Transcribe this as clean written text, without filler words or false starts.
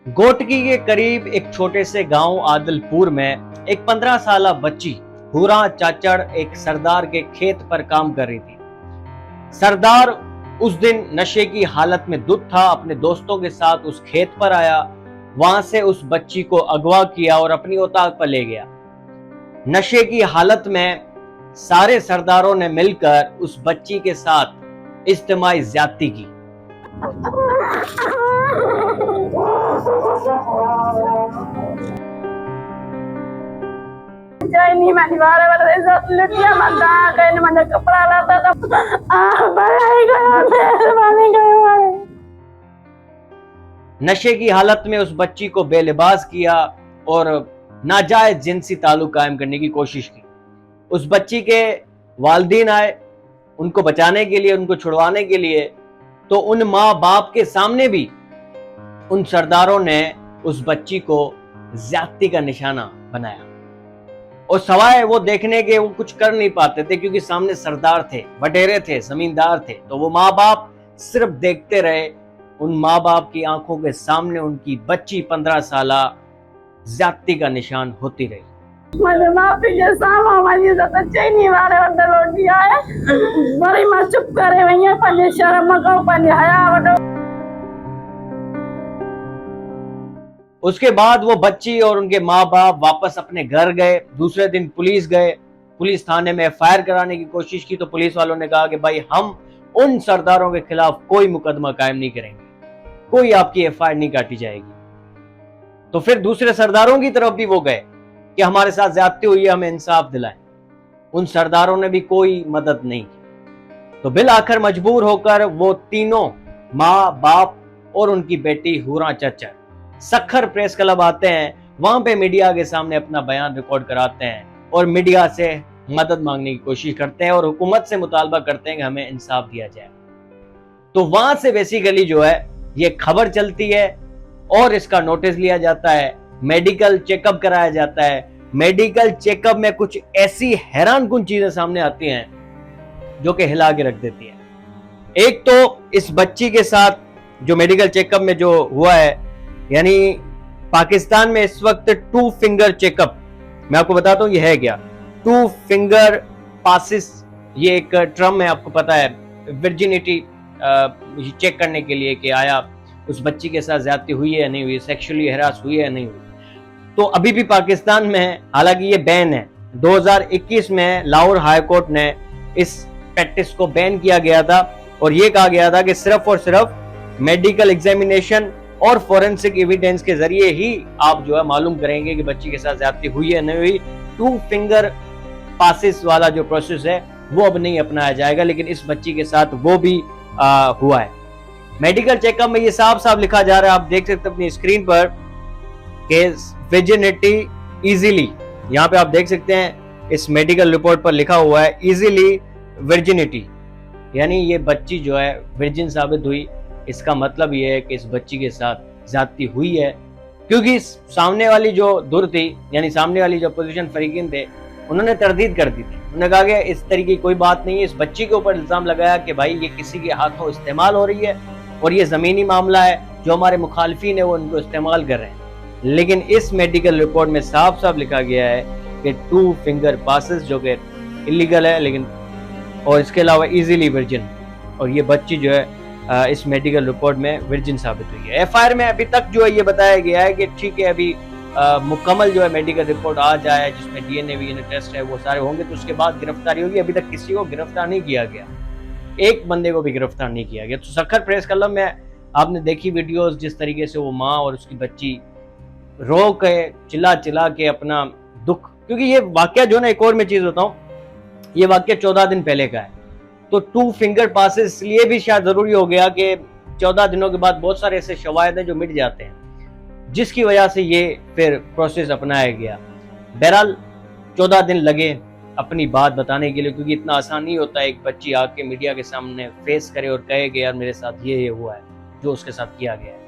गोटकी के करीब एक छोटे से गांव आदलपुर में एक 15 साल बच्ची हुरा चाचड़ एक सरदार के खेत पर काम कर रही थी। सरदार उस दिन नशे की हालत में धुत था। अपने दोस्तों के साथ उस खेत पर आया, वहां से उस बच्ची को अगवा किया और अपनी औताक पर ले गया। नशे की हालत में सारे सरदारों ने मिलकर उस बच्ची के साथ इज्तिमाई ज्यादती की। नहीं मैंने बारे वाले सब लुटिया मत कहीं मैंने कपड़ा लाता था नशे की हालत में उस बच्ची को बेलिबास किया और नाजायज जिनसी ताल्लुक कायम करने की कोशिश की। उस बच्ची के वालिदैन आए उनको बचाने के लिए, उनको छुड़वाने के लिए, तो उन माँ बाप के सामने भी उन सरदारों ने उस बच्ची को ज्यादती का निशाना बनाया। और सवाए वो देखने के वो कुछ कर नहीं पाते थे, क्योंकि सामने सरदार थे, वडेरे थे, जमींदार थे। तो वो माँ बाप सिर्फ देखते रहे। उन माँ बाप की आंखों के सामने उनकी बच्ची 15 साल ज्यादती का निशान होती रही। मैंने माफी के सामा वाली तो चैनी वाले अंदर लौट दिया है। बड़ी मां चुप करे भैया, पने शर्म को पने हया वडो। उसके बाद वो बच्ची और उनके माँ बाप वापस अपने घर गए। दूसरे दिन पुलिस गए, पुलिस थाने में एफआईआर कराने की कोशिश की। तो पुलिस वालों ने कहा कि भाई हम उन सरदारों के खिलाफ कोई मुकदमा कायम नहीं करेंगे, कोई आपकी एफआईआर नहीं काटी जाएगी। तो फिर दूसरे सरदारों की तरफ भी वो गए कि हमारे साथ ज्यादती हुई है, हमें इंसाफ दिलाएं। उन सरदारों ने भी कोई मदद नहीं की। तो बिल आखिर मजबूर होकर वो तीनों माँ बाप और उनकी बेटी हुरा चाचड़ सखर प्रेस क्लब आते हैं। वहां पे मीडिया के सामने अपना बयान रिकॉर्ड कराते हैं और मीडिया से मदद मांगने की कोशिश करते हैं और हुकूमत से मुतालबा करते हैं कि हमें इंसाफ दिया जाए। तो वहां से बेसिकली जो है ये खबर चलती है और इसका नोटिस लिया जाता है, मेडिकल चेकअप कराया जाता है। मेडिकल चेकअप में कुछ ऐसी हैरानकुन चीजें सामने आती हैं जो कि हिला के रख देती है। एक तो इस बच्ची के साथ जो मेडिकल चेकअप में जो हुआ है, यानी पाकिस्तान में इस वक्त 2 फिंगर चेकअप, मैं आपको बताता हूं ये है क्या। 2 फिंगर पासिस, ये एक टर्म है, आपको पता है, वर्जिनिटी चेक करने के लिए कि आया उस बच्ची के साथ ज्यादती हुई है या नहीं हुई, सेक्सुअली हरास हुई है या नहीं हुई। तो अभी भी पाकिस्तान में है, हालांकि ये बैन है। 2021 में लाहौर हाई कोर्ट ने इस प्रैक्टिस को बैन किया गया था और ये कहा गया था कि सिर्फ और सिर्फ मेडिकल एग्जामिनेशन और फोरेंसिक एविडेंस के जरिए ही आप जो है मालूम करेंगे कि बच्ची के साथ ज्यादती हुई है नहीं हुई। 2 फिंगर पासिस वाला जो प्रोसेस है वो अब नहीं अपनाया जाएगा, लेकिन इस बच्ची के साथ वो भी हुआ है। मेडिकल चेकअप में ये साफ साफ लिखा जा रहा है, आप देख सकते हैं अपनी स्क्रीन पर, कि वर्जिनिटी इजीली, यहाँ पे आप देख सकते हैं इस मेडिकल रिपोर्ट पर लिखा हुआ है इजीली वर्जिनिटी, यानी ये बच्ची जो है वर्जिन साबित हुई। इसका मतलब ये है कि इस बच्ची के साथ ज्यादती हुई है, क्योंकि सामने वाली जो धुर थी, यानी सामने वाली जो अपोजिशन फरीकीन थे, उन्होंने तरदीद कर दी थी। उन्होंने कहा कि इस तरीके की कोई बात नहीं है। इस बच्ची के ऊपर इल्जाम लगाया कि भाई ये किसी के हाथों इस्तेमाल हो रही है और ये जमीनी मामला है, जो हमारे मुखालफिन है वो उनको इस्तेमाल कर रहे हैं। लेकिन इस मेडिकल रिपोर्ट में साफ साफ लिखा गया है कि 2 फिंगर पासेस जो कि इलीगल है, लेकिन और इसके अलावा इजीली वर्जिन, और ये बच्ची जो है इस मेडिकल रिपोर्ट में वर्जिन साबित हुई है। एफआईआर में अभी तक जो है ये बताया गया है कि ठीक है, अभी मुकम्मल जो है मेडिकल रिपोर्ट आ जाए जिसमें डीएनए वीएनए टेस्ट है वो सारे होंगे, तो उसके बाद गिरफ्तारी होगी। अभी तक किसी को गिरफ्तार नहीं किया गया, एक बंदे को भी गिरफ्तार नहीं किया गया। तो सखर प्रेस क्लब में आपने देखी वीडियोस, जिस तरीके से वो माँ और उसकी बच्ची रो के चिल्ला चिल्ला के अपना दुख, क्योंकि ये वाकया जो ना, एक और मैं चीज बताऊं, ये वाकया 14 दिन पहले का है। तो 2 फिंगर पासेस इसलिए भी शायद जरूरी हो गया कि 14 दिनों के बाद बहुत सारे ऐसे शवाहिद हैं जो मिट जाते हैं, जिसकी वजह से ये फिर प्रोसेस अपनाया गया। बहरहाल 14 दिन लगे अपनी बात बताने के लिए, क्योंकि इतना आसान नहीं होता है एक बच्ची आके मीडिया के सामने फेस करे और कहे कि यार मेरे साथ ये हुआ है जो उसके साथ किया गया है।